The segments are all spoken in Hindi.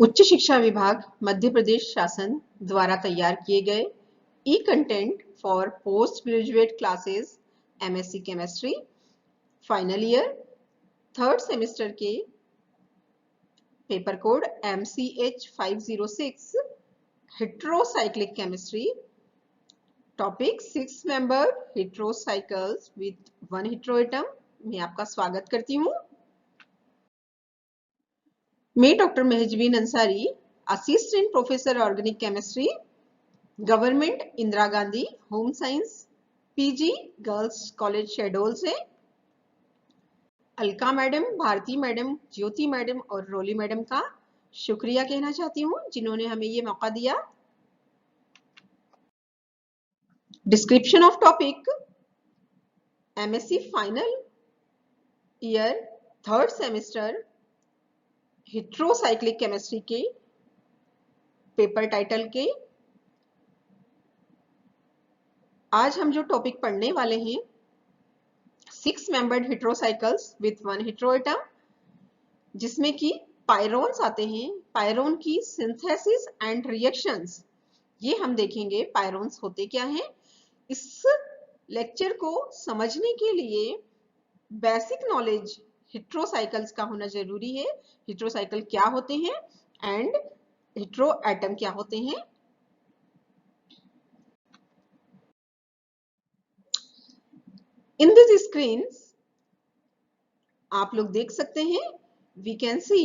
उच्च शिक्षा विभाग मध्य प्रदेश शासन द्वारा तैयार किए गए e content for post graduate classes MSc chemistry final year third semester के paper code MCH 506 heterocyclic chemistry topic 6 member heterocycles with 1 heteroatom में आपका स्वागत करती हूँ। मैं doctor Mehjabeen Ansari, assistant professor organic chemistry, government Indira Gandhi home science PG girls college Shahdol से Alka madam, Bharti madam, Jyoti madam और रोली मैडम का शुक्रिया कहना चाहती हूँ जिन्होंने हमें ये मौका दिया। Description of topic MSc final year third semester heterocyclic chemistry के पेपर टाइटल के आज हम जो टॉपिक पढ़ने वाले हैं 6 मेंबर्ड हेट्रोसाइकल्स विथ 1 हेट्रोएटम, जिसमें कि पायरोन्स आते हैं। पायरोन की सिंथेसिस एंड रिएक्शंस ये हम देखेंगे पायरोन्स होते क्या हैं। इस लेक्चर को समझने के लिए बेसिक नॉलेज हेट्रोसाइकल्स का होना जरूरी है। हेट्रोसाइकल क्या होते हैं एंड हेट्रोएटम क्या होते हैं। इन दिस स्क्रीन्स आप लोग देख सकते हैं, we can see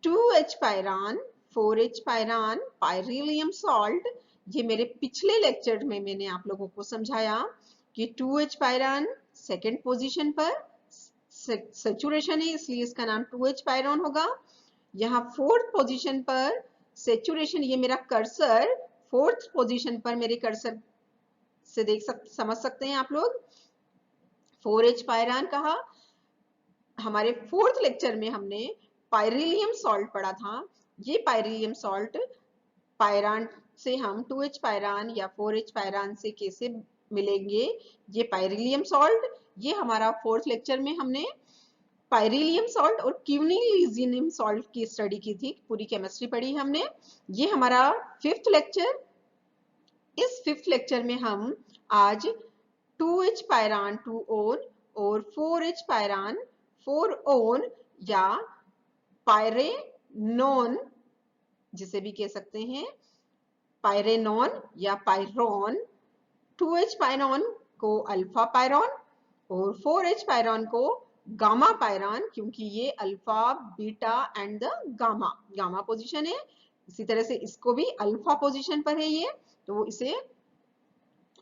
2H pyran, 4H pyran, pyrylium salt. ये मेरे पिछले लेक्चर में मैंने आप लोगों को समझाया कि 2H पायरान सेकेंड पोजीशन पर सेचुरेशन है, इसलिए इसका नाम 2H पायरान होगा। यहाँ फोर्थ पोजीशन पर सेचुरेशन, ये मेरा कर्सर फोर्थ पोजीशन पर मेरे कर्सर से समझ सकते हैं आप लोग। 4H पायरान कहा। हमारे फोर्थ लेक्चर में हमने पायरिलियम सॉल्ट पढ़ा था। ये पायरिलियम सॉल्ट पायरान से हम 2H पायरान या 4H पायरान से कैसे मिलेंगे, ये पायरिलियम सॉल्ट, ये हमारा फोर्थ लेक्चर में हमने पायरिलियम सॉल्ट और क्यूनिलिजियम सॉल्ट की स्टडी की थी, पूरी केमिस्ट्री पढ़ी हमने। ये हमारा फिफ्थ लेक्चर। इस फिफ्थ लेक्चर में हम आज 2H पायरान 2 ओन और 4H पायरान 4 ओन या पायरेनोन जिसे भी कह सकते हैं, पायरेनोन या पायरोन। 2H पायरोन को अल्फा पायरोन और 4H पायरोन को गामा पायरोन, क्योंकि ये alpha beta and the gamma position है। इसी तरह से इसको भी अल्फा पोजीशन पर है ये, तो इसे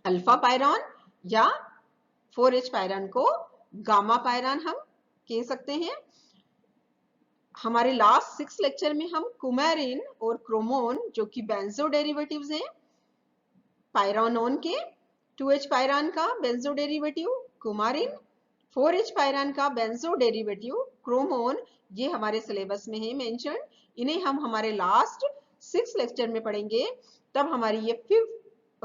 अल्फा पायरोन या 4H पायरोन को गामा पायरोन हम कह सकते हैं। हमारे लास्ट 6 लेक्चर में हम कुमेरिन और क्रोमोन जो कि बेंजो डेरिवेटिव्स हैं पायरोनोन के, 2H पायरान का benzo derivative coumarin, 4H pyran का बेंजो डेरिवेटिव क्रोमोन, ये हमारे सिलेबस में है मेंशन। इन्हें हम हमारे लास्ट 6 लेक्चर में पढ़ेंगे, तब हमारी ये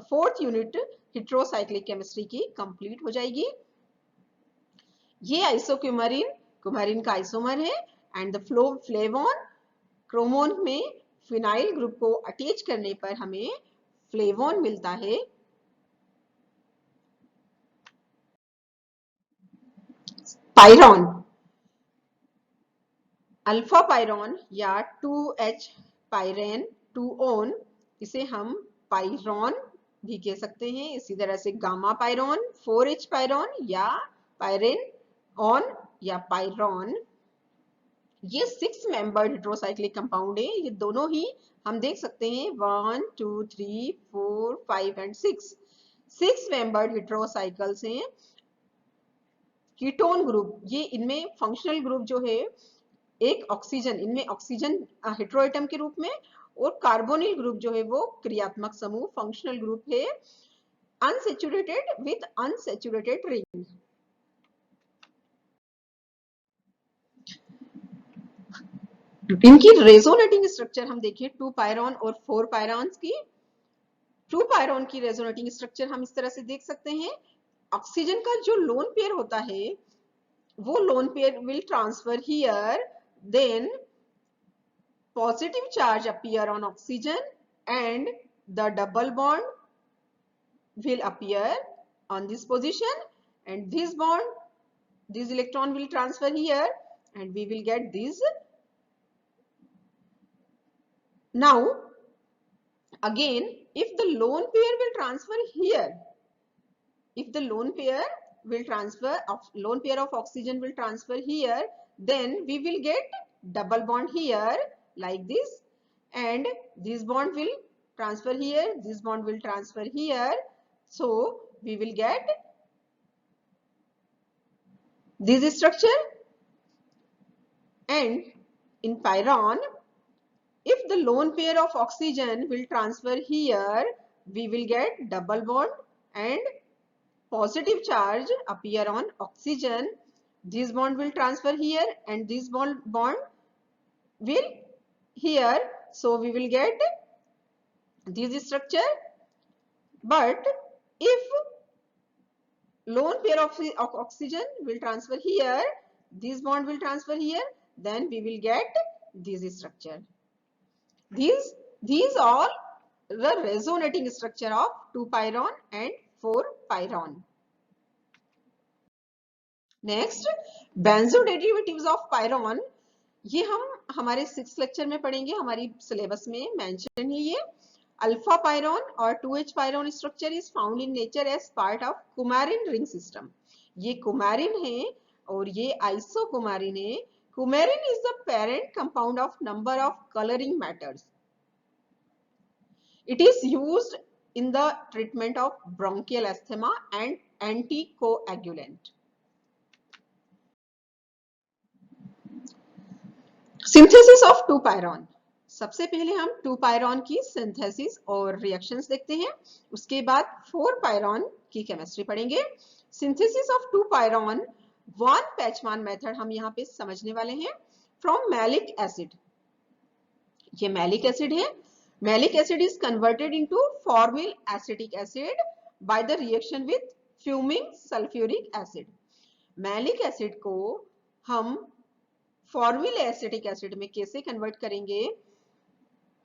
फोर्थ यूनिट हेट्रोसाइक्लिक केमिस्ट्री की कंप्लीट हो जाएगी। ये आइसोक्यूमेरिन कुमारिन का आइसोमर है एंड द फ्लेवोन क्रोमोन में फिनाइल ग्रुप को अटैच करने पर हमें फ्लेवोन मिलता है। पायरोन, अल्फा पायरोन या 2H पायरेन 2 ओन, इसे हम पायरोन भी कह सकते हैं। इसी तरह से गामा पायरोन, 4H पायरोन या पायरेन ऑन या पायरोन। ये 6 मेंबर्ड हेट्रोसाइक्लिक कंपाउंड है। ये दोनों ही हम देख सकते हैं 1 2 3 4 5 एंड 6 मेंबर्ड हेट्रोसाइकल्स हैं। कीटोन ग्रुप, ये इनमें फंक्शनल ग्रुप जो है, एक ऑक्सीजन, इनमें ऑक्सीजन हेट्रोएटम के रूप में, और कार्बोनिल ग्रुप जो है वो क्रियात्मक समूह फंक्शनल ग्रुप है, अनसेचुरेटेड विथ अनसेचुरेटेड रिंग। इनकी रेजोनेटिंग स्ट्रक्चर हम देखें 2 पायरोन और 4 पायरॉन्स की। 2 पायरोन की रेजोनेटिंग स्ट्रक्चर हम इस तरह से देख सकते हैं। ऑक्सीजन का जो लोन पेयर होता है वो lone pair will transfer here, then positive charge appear on oxygen and the double bond will appear on this position, and this bond, this electron will transfer here and we will get this. Now again, if the lone pair will transfer here, if the lone pair of oxygen will transfer here, then we will get double bond here like this, and this bond will transfer here, this bond will transfer here, so we will get this structure. And in pyron, if the lone pair of oxygen will transfer here, we will get double bond and positive charge appear on oxygen. This bond will transfer here and this bond will here, so we will get this structure. But if lone pair of oxygen will transfer here, this bond will transfer here, then we will get this structure. These are the resonating structure of 2-pyron and 4-pyron. Next benzo derivatives of pyrone, ये हम हमारे 6th लेक्चर में पढ़ेंगे, हमारी सिलेबस में मेंशन है ये. अल्फा पायरॉन और 2H pyrone structure is found in nature as part of coumarin ring system. ये कुमारिन है और ये आइसोकुमारिन है. Coumarin is the parent compound of number of colouring matters. It is used in the treatment of bronchial asthma and anticoagulant. Synthesis of two pyrone. सबसे पहले हम 2-पायरॉन की सिंथेसिस और रिएक्शंस देखते हैं, उसके बाद 4-पायरॉन की केमिस्ट्री पढ़ेंगे. सिंथेसिस ऑफ 2-पायरॉन, वन पैचमान मेथड हम यहाँ पे समझने वाले हैं. फ्रॉम मैलिक एसिड, ये मैलिक एसिड है. Malic acid is converted into formal acetic acid by the reaction with fuming sulphuric acid. Malic acid को हम फॉर्मिल एसिटिक एसिड में कैसे कन्वर्ट करेंगे?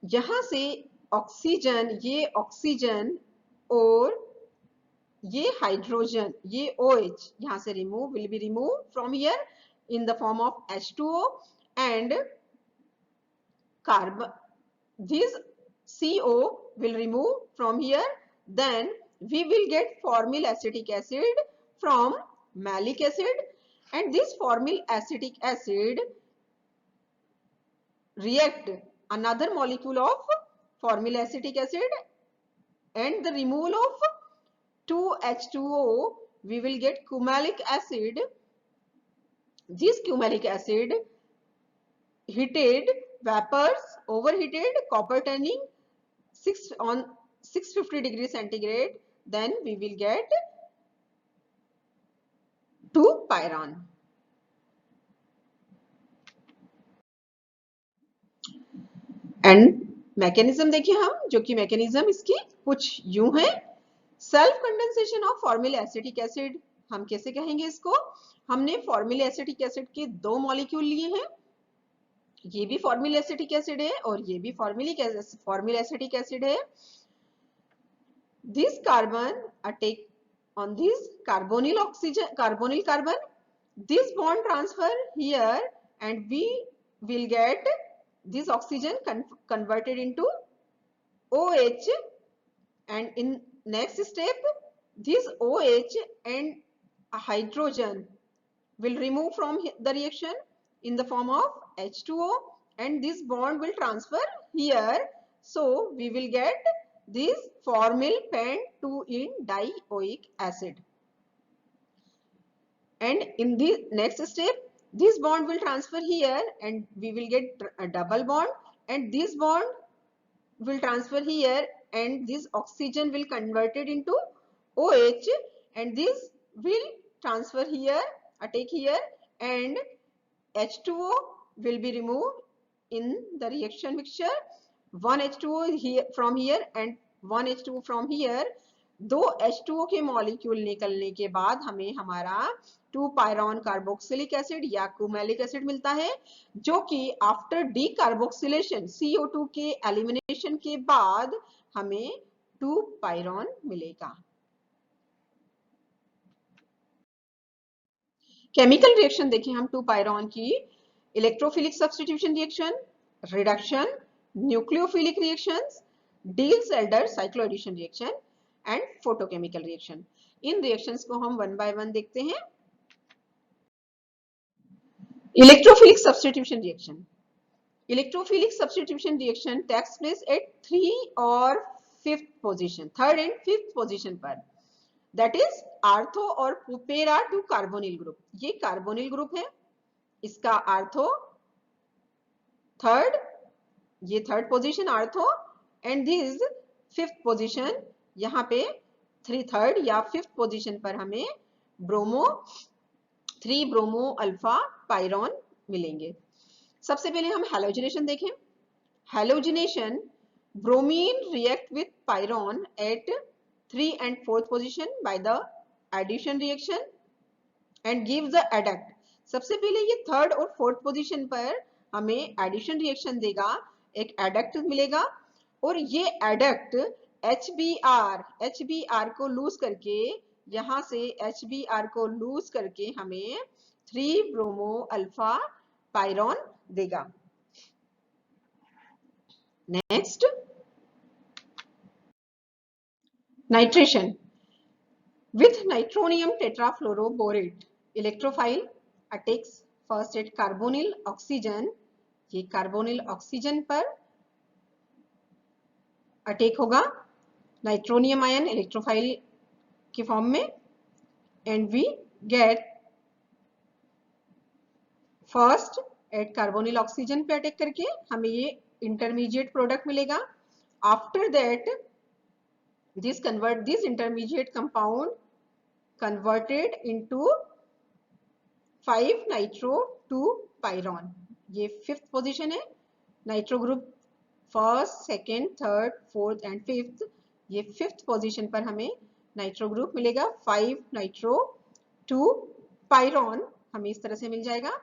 यहां से ऑक्सीजन, ये ऑक्सीजन और ये हाइड्रोजन, ये OH यहां से will be remove from here in the form of H2O and carbon. This CO will remove from here, then we will get formyl acetic acid from malic acid, and this formyl acetic acid react another molecule of formyl acetic acid, and the removal of 2H2O we will get cumalic acid. This cumalic acid heated vapors, overheated, copper turning 650 degrees centigrade, then we will get 2-pyron. And mechanism देखिए हम, जो कि मैकेनिज्म इसकी कुछ यूं है. Self condensation of formal acetic acid, हम कैसे कहेंगे इसको? हमने फॉर्मिल एसिटिक एसिड के 2 मॉलिक्यूल लिए हैं, ये भी फॉर्मिल एसिटिक एसिड है और ये भी फॉर्मिल एसिटिक एसिड है. This carbon attack on this carbonyl oxygen, carbonyl carbon, this bond transfer here and we will get this oxygen converted into OH, and in next step this OH and a hydrogen will remove from the reaction in the form of H2O, and this bond will transfer here, so we will get this formyl pent-2-ene dioic acid, and in the next step this bond will transfer here and we will get a double bond, and this bond will transfer here and this oxygen will converted into OH, and this will transfer here, take here, and H2O will be removed in the reaction mixture. One H2O here from here and one H2O from here. दो H2O के मॉलिक्यूल निकलने के बाद हमें हमारा 2 पायरॉन कार्बोक्सिलिक एसिड या क्यूमेलिक एसिड मिलता है, जो कि आफ्टर डी कार्बोक्सिलेशन CO2 के एलिमिनेशन के बाद हमें 2 पायरॉन मिलेगा। केमिकल रिएक्शन देखें हम 2 पायरॉन की, electrophilic substitution reaction, reduction, nucleophilic reactions, Diels Alder cycloaddition reaction and photochemical reaction. इन रिएक्शंस को हम वन बाय वन देखते हैं। Electrophilic substitution reaction, electrophilic substitution reaction takes place at 3 और 5th position, 3rd and 5th position पर, दैट इज आर्थो और पेरा टू कार्बोनिल ग्रुप। ये कार्बोनिल ग्रुप है, इसका आर्थो 3rd, ये 3rd position ortho, and this 5th position, यहाँ पे 3rd या 5th पोजीशन पर हमें ब्रोमो 3 ब्रोमो अल्फा पायरॉन मिलेंगे। सबसे पहले हम हैलोजिनेशन देखें। Halogenation, bromine react with pyrone at 3 and 4th position by the addition reaction and give the adduct. सबसे पहले ये 3rd और 4th पोजीशन पर हमें एडिशन रिएक्शन देगा, एक एडक्ट मिलेगा, और ये एडक्ट HBr को लूज करके, यहां से HBr को लूज करके हमें 3 ब्रोमो अल्फा पायरॉन देगा। Next, nitration with nitronium tetrafluoroborate, electrophile attacks first at carbonyl oxygen, ये कार्बोनिल ऑक्सीजन पर अटैक होगा नाइट्रोनियम आयन इलेक्ट्रोफाइल के फॉर्म में, and we get first at carbonyl oxygen पे अटैक करके हमें ये इंटरमीडिएट प्रोडक्ट मिलेगा। After that this intermediate compound converted into 5 nitro 2 pyron, ये 5th पोजीशन है। Nitro group 1st, 2nd, 3rd, 4th and 5th, ये 5th पोजीशन पर हमें नाइट्रो ग्रुप मिलेगा, 5 नाइट्रो 2 पायरॉन हमें इस तरह से मिल जाएगा।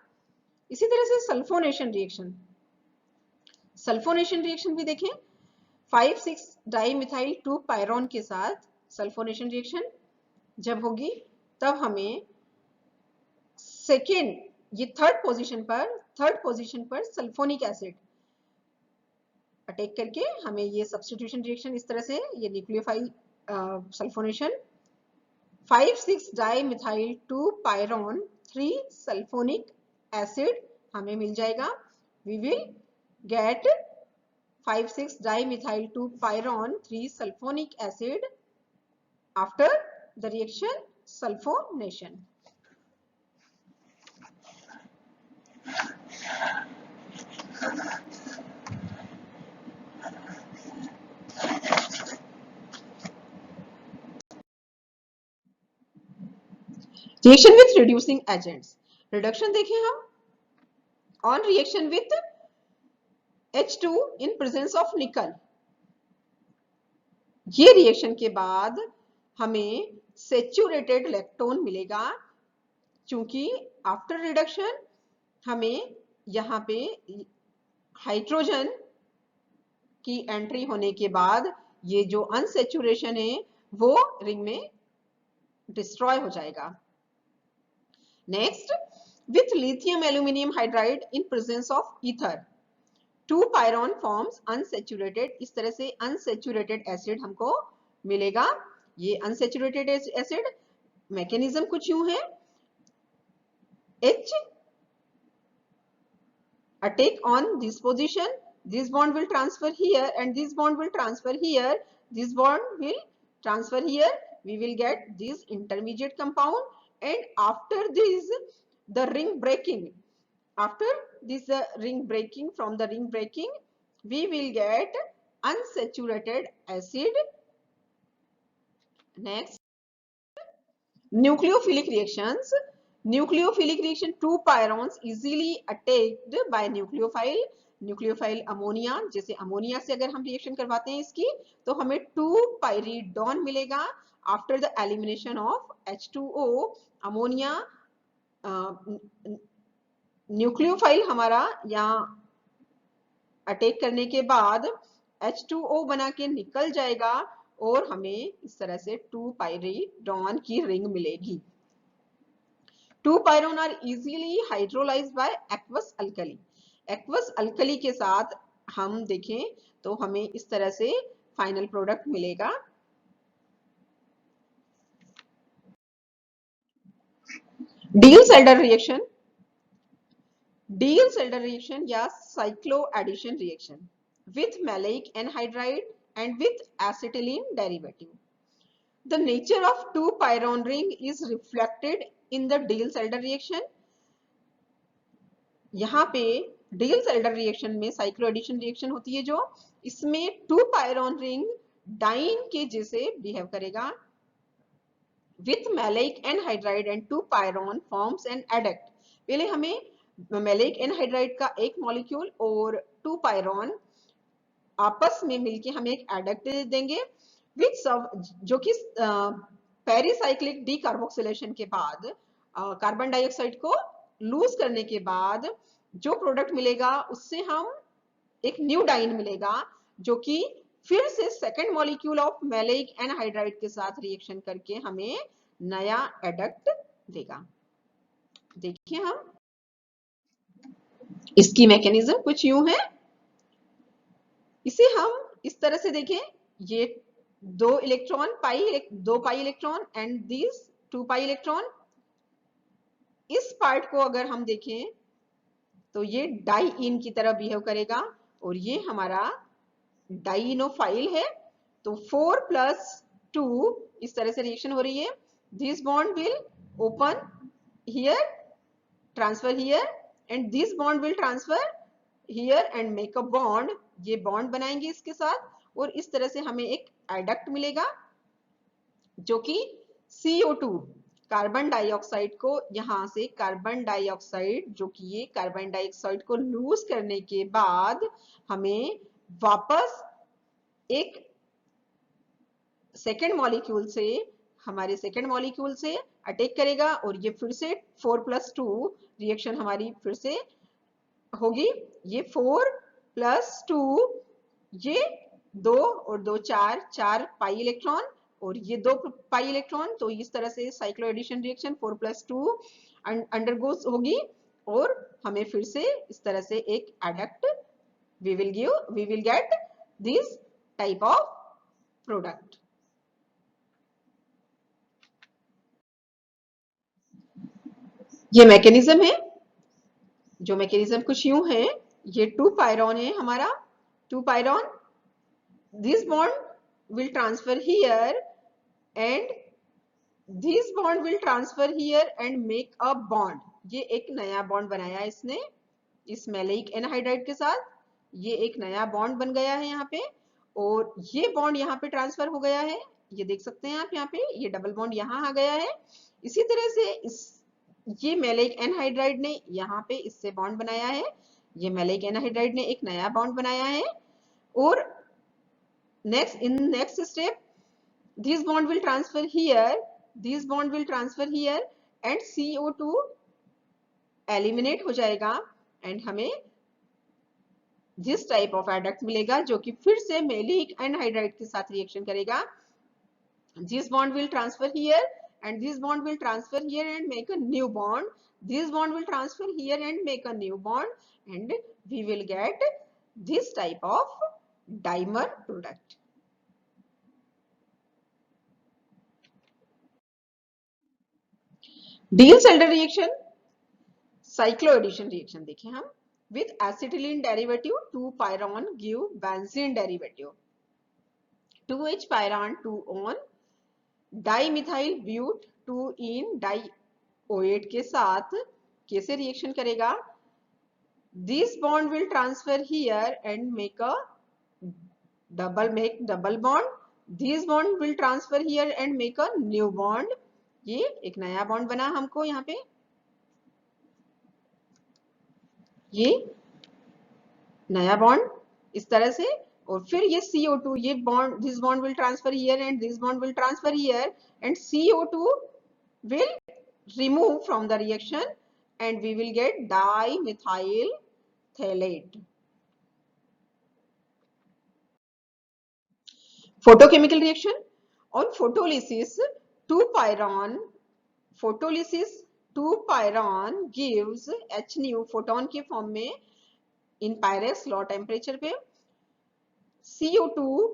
इसी तरह से सल्फोनेशन रिएक्शन, सल्फोनेशन रिएक्शन भी देखें। 5,6 डाइमिथाइल 2 पायरॉन के साथ सल्फोनेशन रिएक्शन जब होगी तब हमें सेकेंड, ये 3rd पोजीशन पर सल्फोनिक एसिड अटैक करके हमें ये सब्स्टिट्यूशन रिएक्शन इस तरह से, ये nucleophile sulfonation 5,6 dimethyl 2 pyrone 3 sulfonic acid हमें मिल जाएगा। We will get 5,6 dimethyl 2 pyron 3 sulfonic acid after the reaction sulfonation. Reaction with reducing agents, reduction देखें हम on reaction with H2 in presence of nickel, ये रिएक्शन के बाद हमें सेचुरेटेड लैक्टोन मिलेगा, क्योंकि आफ्टर रिडक्शन हमें यहाँ पे हाइड्रोजन की एंट्री होने के बाद ये जो अनसेचुरेशन है वो रिंग में डिस्ट्रॉय हो जाएगा। Next, with lithium aluminium hydride in presence of ether 2 pyrone forms unsaturated, इस तरह से अनसेचुरेटेड एसिड हमको मिलेगा। ये अनसेचुरेटेड एसिड मैकेनिज्म कुछ यूं है, H attack on this position, this bond will transfer here and this bond will transfer here, this bond will transfer here, we will get this intermediate compound, and after this the ring breaking, after this ring breaking, from the ring breaking we will get unsaturated acid. Next, nucleophilic reactions, nucleophilic reaction, 2 pyrones easily attacked by nucleophile, nucleophile ammonia, जैसे अमोनिया से अगर हम रिएक्शन करवाते हैं इसकी, तो हमें 2 पायरिडोन मिलेगा after the elimination of H2O। Ammonia nucleophile हमारा यहाँ अटैक करने के बाद H2O बना के निकल जाएगा और हमें इस तरह से 2 पायरिडोन की रिंग मिलेगी। 2 pyrone are easily hydrolysed by aqueous alkali. Aqueous alkali के साथ हम देखें तो हमें इस तरह से फाइनल प्रोडक्ट मिलेगा। डील-सेल्डर रिएक्शन, डील-सेल्डर रिएक्शन या cyclo addition reaction with maleic anhydride and with acetylene derivative. The nature of 2 pyron ring is reflected in the Diels-Alder reaction. यहाँ पे Diels-Alder रिएक्शन में साइक्लो एडिशन रिएक्शन होती है, जो इसमें 2 पायरॉन रिंग डाइन के जैसे बिहेव करेगा। With maleic anhydride and 2 pyron forms an adduct. पहले हमें maleic anhydride का एक मॉलिक्यूल और 2 पायरॉन आपस में मिलके हमें एक एडक्ट देंगे, जो कि पेरिसाइक्लिक डीकार्बोक्सिलेशन के बाद कार्बन डाइऑक्साइड को लूज करने के बाद जो प्रोडक्ट मिलेगा उससे हम एक न्यू डाइन मिलेगा, जो कि फिर से second molecule of maleic anhydride के साथ रिएक्शन करके हमें नया एडक्ट देगा। देखिए हम इसकी मैकेनिज्म कुछ यूं है। इसे हम इस तरह से देखें, ये 2 pi electron and this 2 pi electron. इस पार्ट को अगर हम देखें तो ये डाई इन की तरह बिहेव करेगा और ये हमारा डाइनोफाइल है। तो 4+2 इस तरह से रिएक्शन हो रही है। This bond will open here, transfer here, and this bond will transfer here and make a bond. ये बॉन्ड बनाएंगे इसके साथ और इस तरह से हमें एक एडक्ट मिलेगा, जो कि CO2 कार्बन डाइऑक्साइड को यहां से कार्बन डाइऑक्साइड, जो कि ये कार्बन डाइऑक्साइड को लूज करने के बाद हमें वापस एक सेकेंड मॉलिक्यूल से, हमारे सेकेंड मॉलिक्यूल से अटैक करेगा और ये फिर से 4+2 रिएक्शन हमारी फिर से होगी। ये 4+2, ये 2 और 2 4 पाई इलेक्ट्रॉन और ये 2 पाई इलेक्ट्रॉन। तो इस तरह से साइक्लो एडिशन रिएक्शन 4+2 अंडरगोस होगी और हमें फिर से इस तरह से एक adduct we will get this type of product. ये मैकेनिज्म है, जो मैकेनिज्म कुछ यूं है। ये 2 पायरॉन है हमारा, 2 पायरॉन, this bond will transfer here and this bond will transfer here and make a bond. ये एक नया बॉन्ड बनाया इसने इस मैलेइक एनहाइड्राइड के साथ। ये एक नया बॉन्ड बन गया है यहाँ पे और ये बॉन्ड यहाँ पे ट्रांसफर हो गया है। ये देख सकते हैं आप, यहाँ पे ये डबल बॉन्ड यहाँ आ गया है। इसी तरह से ये मैलेइक एनहाइड्राइड ने यहाँ पे इससे बॉन्ड बनाया है। ये मैलेइक एनहाइड्राइड ने एक नया बॉन्ड बनाया है और next step this bond will transfer here, this bond will transfer here and CO2 eliminate हो जाएगा एंड हमें जिस टाइप ऑफ एडक्ट मिलेगा, जो कि फिर से मैलेइक एनहाइड्राइड के साथ रिएक्शन करेगा। This bond will transfer here and this bond will transfer here and make a new bond. This bond will transfer here and make a new bond and we will get this type of dimer product. Diels-Alder reaction, cycloaddition reaction देखें हम। With acetylene derivative 2 pyron give benzene derivative 2H pyron 2 on dimethyl but 2 yne dioate के साथ कैसे रिएक्शन करेगा। This bond will transfer here and make a double bond. This bond will transfer here and make a new bond. ये एक नया बॉन्ड बना हमको यहाँ पे। ये नया बॉन्ड इस तरह से, और फिर ये CO2, ये bond, this bond will transfer here and this bond will transfer here, and CO2 will remove from the reaction and we will get dimethyl phthalate. Photochemical reaction. On photolysis, 2-pyron gives H nu photon के फॉर्म में in Pyrex low टेम्परेचर पे। CO2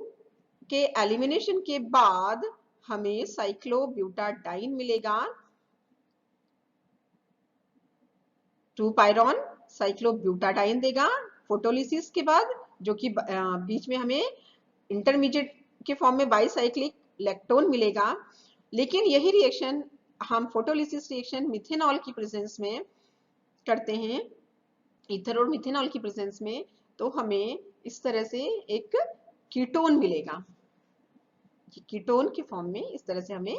के एलिमिनेशन के बाद हमें साइक्लोब्यूटाडाइन मिलेगा। 2-pyron साइक्लोब्यूटाडाइन देगा फोटोलिसिस के बाद, जो कि बीच में हमें इंटरमीडिएट के फॉर्म में बाइसाइक्लिक लैक्टोन मिलेगा। लेकिन यही रिएक्शन हम फोटोलिसिस रिएक्शन मिथेनॉल की प्रेजेंस में करते हैं, ईथर और मिथेनॉल की प्रेजेंस में, तो हमें इस तरह से एक कीटोन मिलेगा। कीटोन के फॉर्म में इस तरह से हमें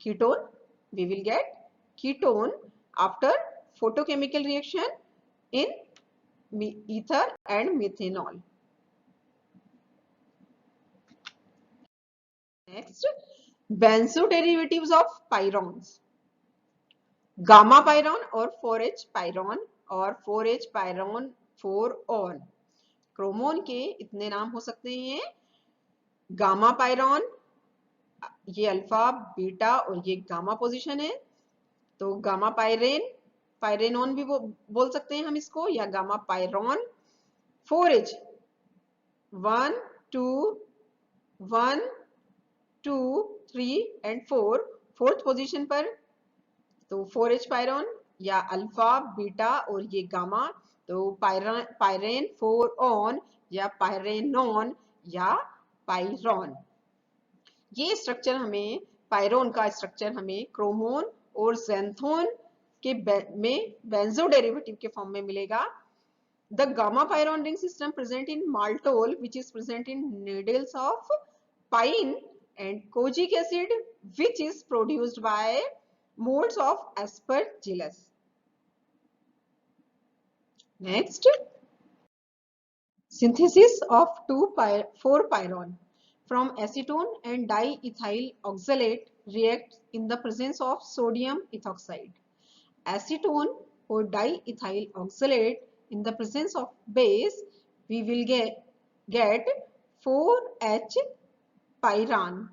ketone, we will get ketone after photochemical reaction in ether and methanol. Next, benzo derivatives of pyrons. Gamma pyron और 4H pyron और 4H pyron 4-on. क्रोमोन के इतने नाम हो सकते हैं, गामा पायरॉन, ये अल्फा बीटा और ये गामा पोजीशन है, तो गामा पायरेन, पायरेनॉन भी बोल सकते हैं हम इसको, या gamma pyrone. 4H 1 2 1 2 3 and 4, fourth position पर, तो 4H पायरॉन या अल्फा बीटा और ये गामा, तो पायरेन 4-on या पायरेनॉन या पायरॉन। ये स्ट्रक्चर हमें, पायरोन का स्ट्रक्चर हमें क्रोमोन और ज़ैंथोन के में बेंजो डेरिवेटिव के फॉर्म में मिलेगा। The gamma pyrone ring system present in maltol which is present in needles of pine and kojic acid which is produced by molds of aspergillus. Next, synthesis of 4-pyron from acetone and diethyl oxalate reacts in the presence of sodium ethoxide. Acetone or diethyl oxalate in the presence of base, we will get 4H pyran.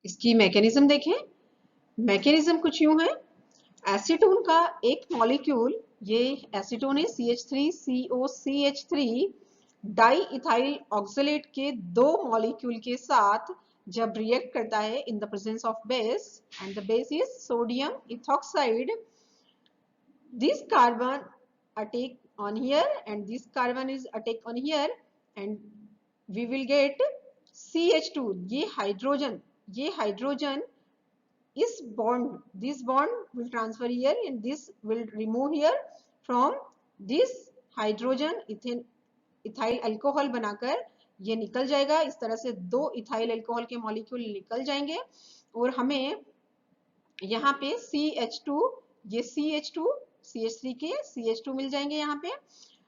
इसकी मैकेनिज्म देखें। मैकेनिज्म कुछ यूं है, एसीटोन का एक मॉलिक्यूल, ये एसीटोन है CH3COCH3, डाइइथाइल ऑक्सलेट के दो मॉलिक्यूल के साथ जब रिएक्ट करता है in the presence of base, and the base is sodium ethoxide, this carbon attack on here and this carbon is attack on here and we will get CH2, ये हाइड्रोजन इस bond, this bond will transfer here and this will remove here from this hydrogen ethyl alcohol बनाकर ये निकल जाएगा। इस तरह से दो इथाइल अल्कोहल के मॉलिक्यूल निकल जाएंगे और हमें यहाँ पे CH2, ये CH3 के CH2 मिल जाएंगे यहाँ पे।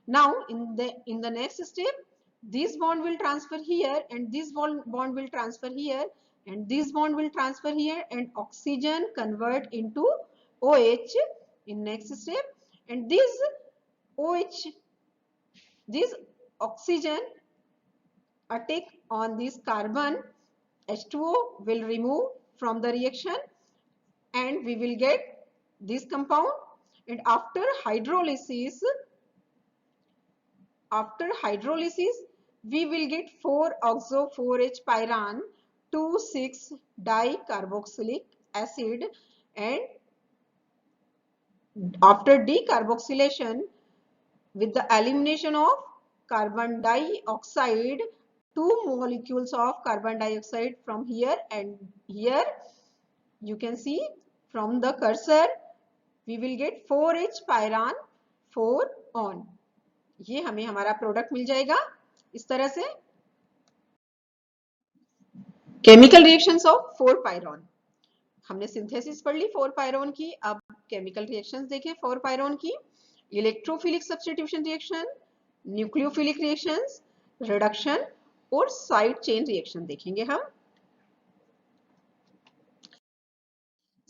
Now in the next step, this bond will transfer here and this bond will transfer here and this bond will transfer here and oxygen convert into OH in next step, and this OH, this oxygen attack on this carbon H2O will remove from the reaction and we will get this compound, and after hydrolysis we will get 4-oxo-4H pyran 2,6-dicarboxylic acid, and after decarboxylation with the elimination of carbon dioxide, 2 molecules of carbon dioxide from here and here, you can see from the cursor, we will get 4H pyran 4-on. ये हमें हमारा प्रोडक्ट मिल जाएगा इस तरह से। केमिकल रिएक्शंस ऑफ 4-pyron, हमने सिंथेसिस पढ़ ली 4 पायरोन की। अब केमिकल रिएक्शंस देखें 4 पायरोन की। Electrophilic substitution reaction, nucleophilic reactions, reduction और साइड चेन रिएक्शन देखेंगे हम।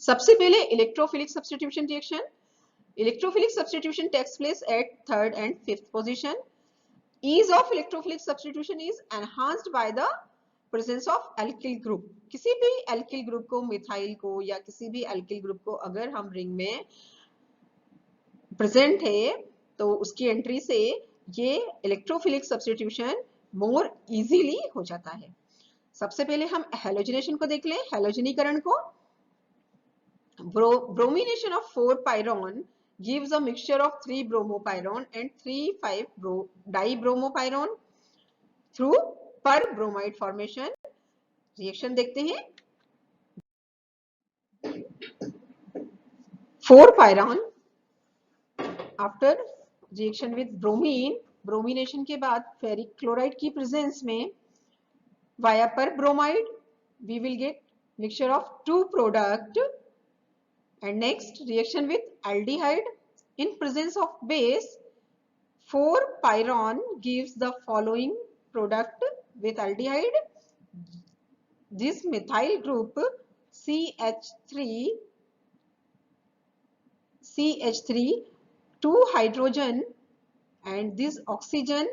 सबसे पहले electrophilic substitution reaction. Electrophilic substitution takes place at third and fifth position. Ease of electrophilic substitution is enhanced by the presence of alkyl group। किसी भी alkyl group को, मिथाइल को या किसी भी alkyl group को अगर हम रिंग में प्रेजेंट है तो उसकी एंट्री से ये इलेक्ट्रोफिलिक सब्स्टिट्यूशन मोर इजीली हो जाता है। सबसे पहले हम हेलोजिनेशन को देख लें। हेलोजनीकरण को, bromination of 4 pyrone gives a mixture of 3 bromopyrrone and 3,5 dibromopyrrone through per bromide formation। Reaction देखते हैं। 4 pyrone after reaction with bromine, bromination के बाद फेरिक क्लोराइड की प्रेजेंस में via per bromide we will get mixture of 2 product. And next reaction with aldehyde in presence of base 4 pyron gives the following product with aldehyde। This methyl group CH3 2 hydrogen and this oxygen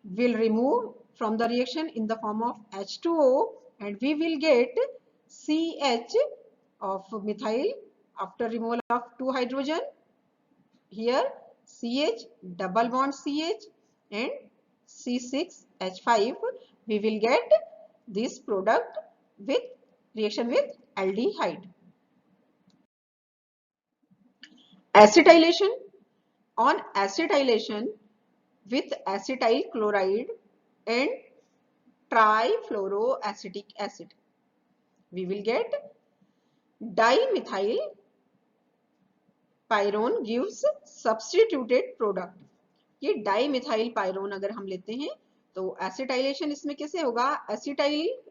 will remove from the reaction in the form of H2O and we will get CH of methyl after removal of 2 hydrogen, here CH double bond CH and C6H5, we will get this product with reaction with aldehyde। Acetylation, on acetylation with acetyl chloride and trifluoroacetic acid we will get dimethyl pyrone gives substituted product. ये डाइमिथाइल पायरोन अगर हम लेते हैं तो एसिटाइलेशन इसमें कैसे होगा, एसिटाइल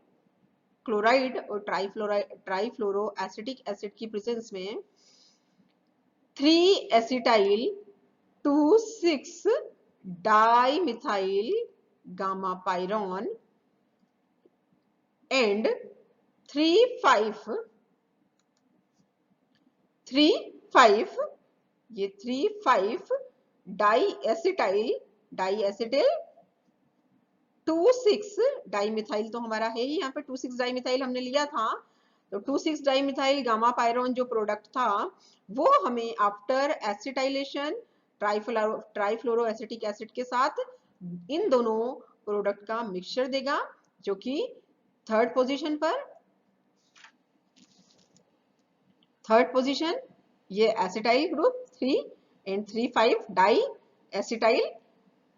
क्लोराइड और ट्राइफ्लोरो एसिटिक एसिड की प्रेजेंस में 3 acetyl 2,6 dimethyl gamma pyrone and 3,5 ये 3,5 डाइएसिटाइल 2,6 डाइमिथाइल तो हमारा है ही यहाँ पे, 2,6 डाइमिथाइल हमने लिया था तो 2,6 डाइमिथाइल गामा पायरोन जो प्रोडक्ट था वो हमें after acetylation trifluoro acetic acid के साथ इन दोनों प्रोडक्ट का मिक्सचर देगा जो कि थर्ड पोजीशन ये acetyl group 3 and 3,5 di acetyl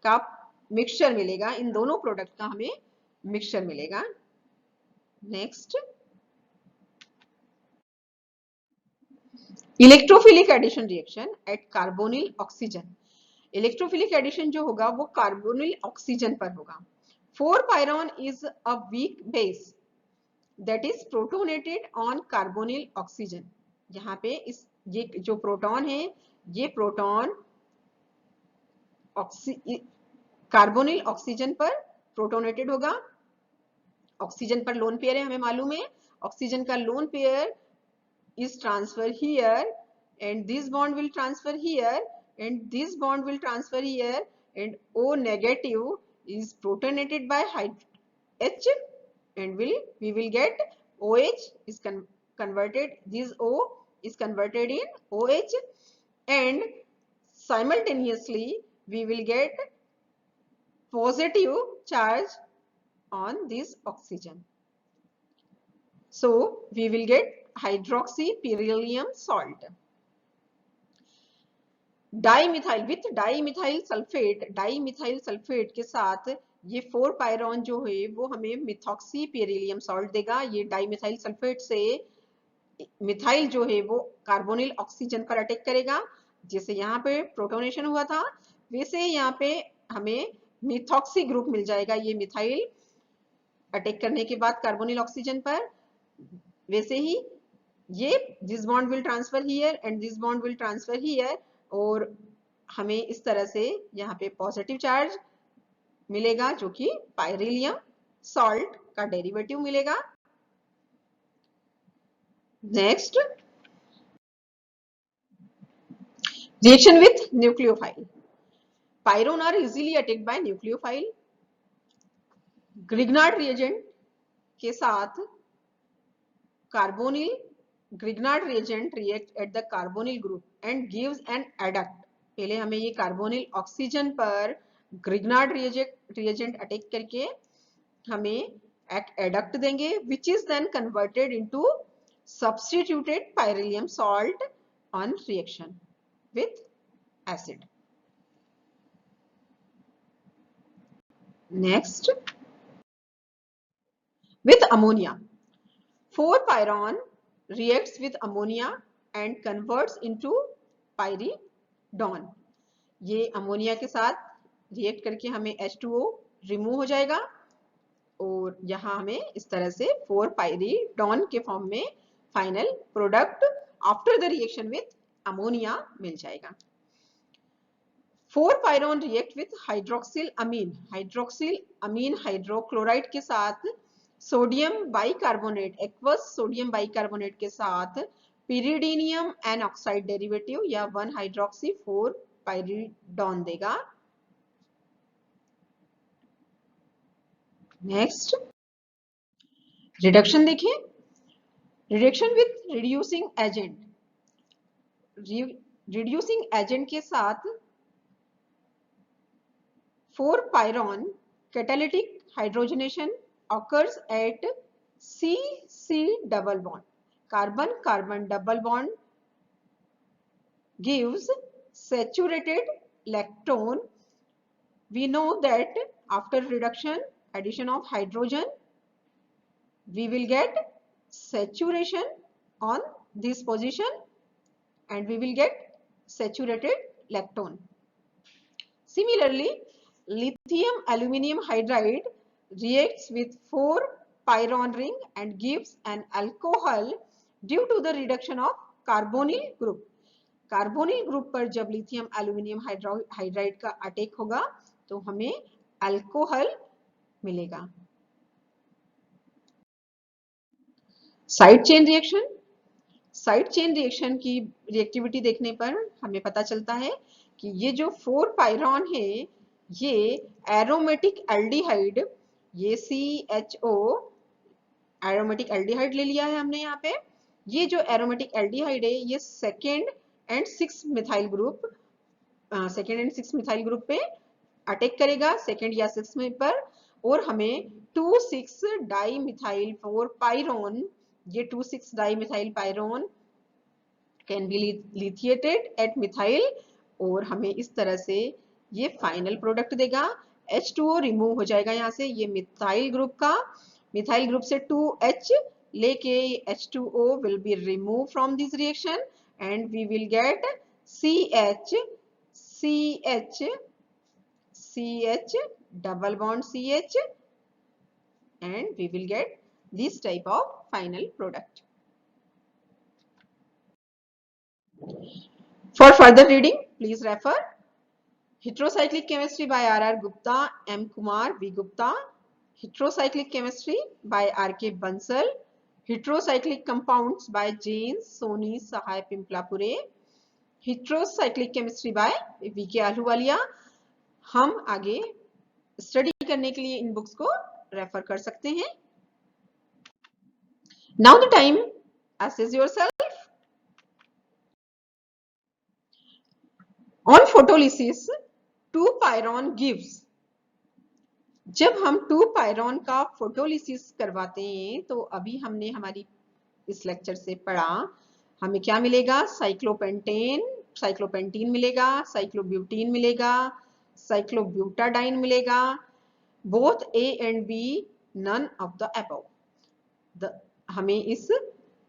का मिक्सचर मिलेगा, इन दोनों प्रोडक्ट का हमें मिक्सचर मिलेगा। Next electrophilic addition reaction at carbonyl oxygen. Electrophilic addition जो होगा वो कार्बोनिल ऑक्सीजन पर होगा। 4 pyrone is a weak base that is protonated on carbonyl oxygen. यहाँ पे इस ये जो प्रोटॉन है ये प्रोटॉन कार्बोनिल ऑक्सीजन पर प्रोटोनेटेड होगा। ऑक्सीजन पर लोन पेयर है हमें मालूम है, ऑक्सीजन का lone pair is transfer here and this bond will transfer here and this bond will transfer here and O negative is protonated by H and we will get OH is converted, this O is converted in OH and simultaneously we will get positive charge on this oxygen. So we will get hydroxy beryllium salt। Dimethyl with dimethyl sulphate के साथ ये 4 पायरोन जो है वो हमें मिथॉक्सी पेरिलियम सॉल्ट देगा। ये डाइमिथाइल सल्फेट से मिथाइल जो है वो कार्बोनिल ऑक्सीजन पर अटैक करेगा, जैसे यहाँ पे प्रोटोनेशन हुआ था वैसे यहाँ पे हमें मिथॉक्सी ग्रुप मिल जाएगा। ये मिथाइल अटैक करने के बाद कार्बोनिल ऑक्सीजन पर, वैसे ही ये this bond will transfer here and this bond will transfer here, और हमें इस तरह से यहाँ पे पॉजिटिव चार्ज मिलेगा जो कि पाइरिलियम सॉल्ट का डेरिवेटिव मिलेगा। Next, reaction with nucleophile. Pyrone are easily attacked by nucleophile. Grignard reagent के साथ carbonyl, Grignard reagent react at the carbonyl group and gives an adduct. पहले हमें ये कार्बोनिल ऑक्सीजन पर ग्रिग्नार्ड रिएजेंट अटैक करके हमें एक एडक्ट देंगे, which is then converted into substituted pyrylium salt on reaction with acid. Next, with ammonia, 4-pyron reacts with ammonia and converts into pyridone। ये अमोनिया के साथ रिएक्ट करके हमें H2O रिमूव हो जाएगा और यहाँ हमें इस तरह से 4-pyridone के फॉर्म में final product after the reaction with ammonia मिल जाएगा। 4-pyron react with hydroxyl amine, hydroxyl amine hydrochloride के साथ sodium bicarbonate, aqueous sodium bicarbonate के साथ पिरिडीनियम एन ऑक्साइड डेरिवेटिव या 1 हाइड्रोक्सी 4 पाइरिडोन देगा। नेक्स्ट, रिडक्शन देखें। Reduction with reducing agent, reducing agent के साथ 4-pyron catalytic hydrogenation occurs at C-C double bond. Carbon-carbon double bond gives saturated lactone. We know that after reduction, addition of hydrogen, we will get saturation on this position and we will get saturated lactone. Similarly, lithium aluminium hydride reacts with 4-pyron ring and gives an alcohol due to the reduction of carbonyl group. Carbonyl group पर जब लिथियम एल्यूमिनियम हाइड्राइड का अटैक होगा तो हमें अल्कोहल मिलेगा। Side chain reaction, side chain reaction की रिएक्टिविटी देखने पर हमें पता चलता है कि ये जो 4-पायरॉन है ये एरोमेटिक एल्डिहाइड, ये CHO एरोमेटिक एल्डिहाइड ले लिया है हमने यहाँ पे। ये जो एरोमेटिक एल्डिहाइड है ये second and 6 methyl group, second and 6 methyl group पे अटैक करेगा, सेकेंड या 6 में पर, और हमें 2,6 डाई मिथाइल 4-पायरोन, ये 2,6 dimethyl pyrone can be lithiated at methyl, और हमें इस तरह से ये फाइनल प्रोडक्ट देगा। H2O रिमूव हो जाएगा यहाँ से, ये मिथाइल ग्रुप का, मिथाइल ग्रुप से 2H लेके H2O will be removed from this reaction and we will get CH, CH, CH, double bond CH, and we will get this type of final product. For further reading, please refer Heterocyclic Chemistry by R.R. Gupta, M. Kumar, V. Gupta, Heterocyclic Chemistry by R.K. Bansal, Heterocyclic Compounds by Jain, Soni, Sahai, Pimplapure, Heterocyclic Chemistry by V.K. Ahluwalia। हम आगे स्टडी करने के लिए इन बुक्स को रेफर कर सकते हैं। Now the time, assess yourself. On photolysis, 2-pyron gives, जब हम 2-pyron का फोटोलिसिस करवाते हैं तो अभी हमने हमारी इस लेक्चर से पढ़ा, हमें क्या मिलेगा, साइक्लोपेंटेन, साइक्लोपेंटीन मिलेगा, साइक्लोब्यूटीन मिलेगा, साइक्लोब्यूटाडाइन मिलेगा, both A and B, none of the above. हमें इस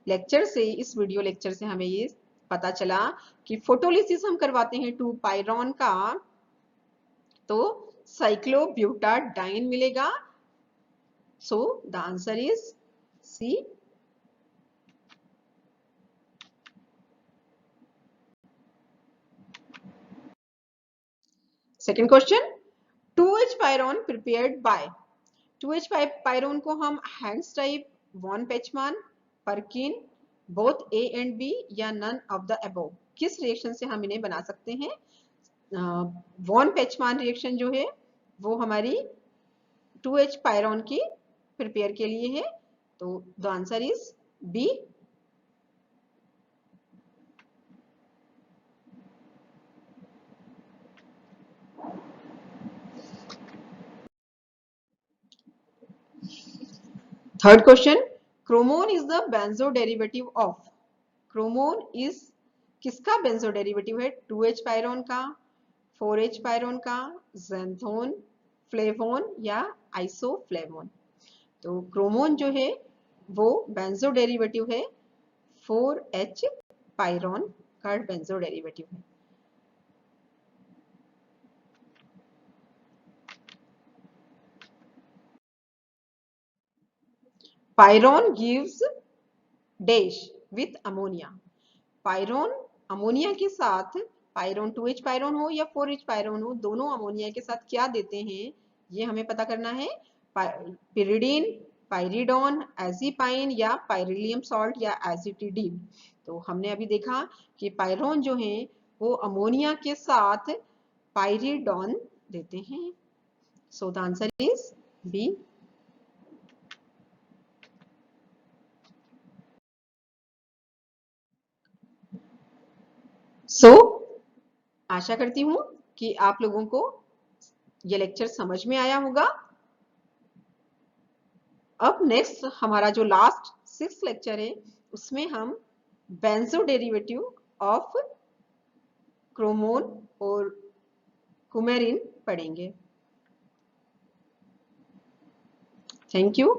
लेक्चर से, इस वीडियो लेक्चर से हमें ये पता चला कि फोटोलिसिस हम करवाते हैं 2-पायरॉन का तो साइक्लोब्यूटाडाइन मिलेगा। So the answer is C। Second question, 2H pyrone prepared by, 2H pyrone को हम hands type, von Pechmann, Perkin, both A and B या नन ऑफ द अबव, किस रिएक्शन से हम इन्हें बना सकते हैं? वॉन पेचमान रिएक्शन जो है वो हमारी 2H पायरोन की प्रिपेयर के लिए है, तो the answer is B। Third question, chromone is the benzo derivative of, chromone is किसका बेंजो डेरिवेटिव है? 2H पायरोन का, 4H पायरोन का, ज़ैंथोन, फ्लेवोन या आइसोफ्लेवोन? तो क्रोमोन जो है वो बेंजो डेरिवेटिव है 4H पायरोन का बेंजो डेरिवेटिव है। Pyrone gives dash with ammonia, pyrone ammonia के साथ, पायरोन 2H पायरोन हो या 4H पायरोन हो, दोनों अमोनिया के साथ क्या देते हैं ये हमें पता करना है। पिरिडीन, पायरिडोन, एजिपाइन या पायरिलियम सॉल्ट या एजिटिडीन। तो हमने अभी देखा कि पायरोन जो है वो अमोनिया के साथ पायरिडोन देते हैं। So the answer is B. So आशा करती हूं कि आप लोगों को ये लेक्चर समझ में आया होगा। अब नेक्स्ट हमारा जो लास्ट 6th लेक्चर है उसमें हम बेंजो डेरिवेटिव ऑफ क्रोमोन और कुमेरिन पढ़ेंगे। Thank you.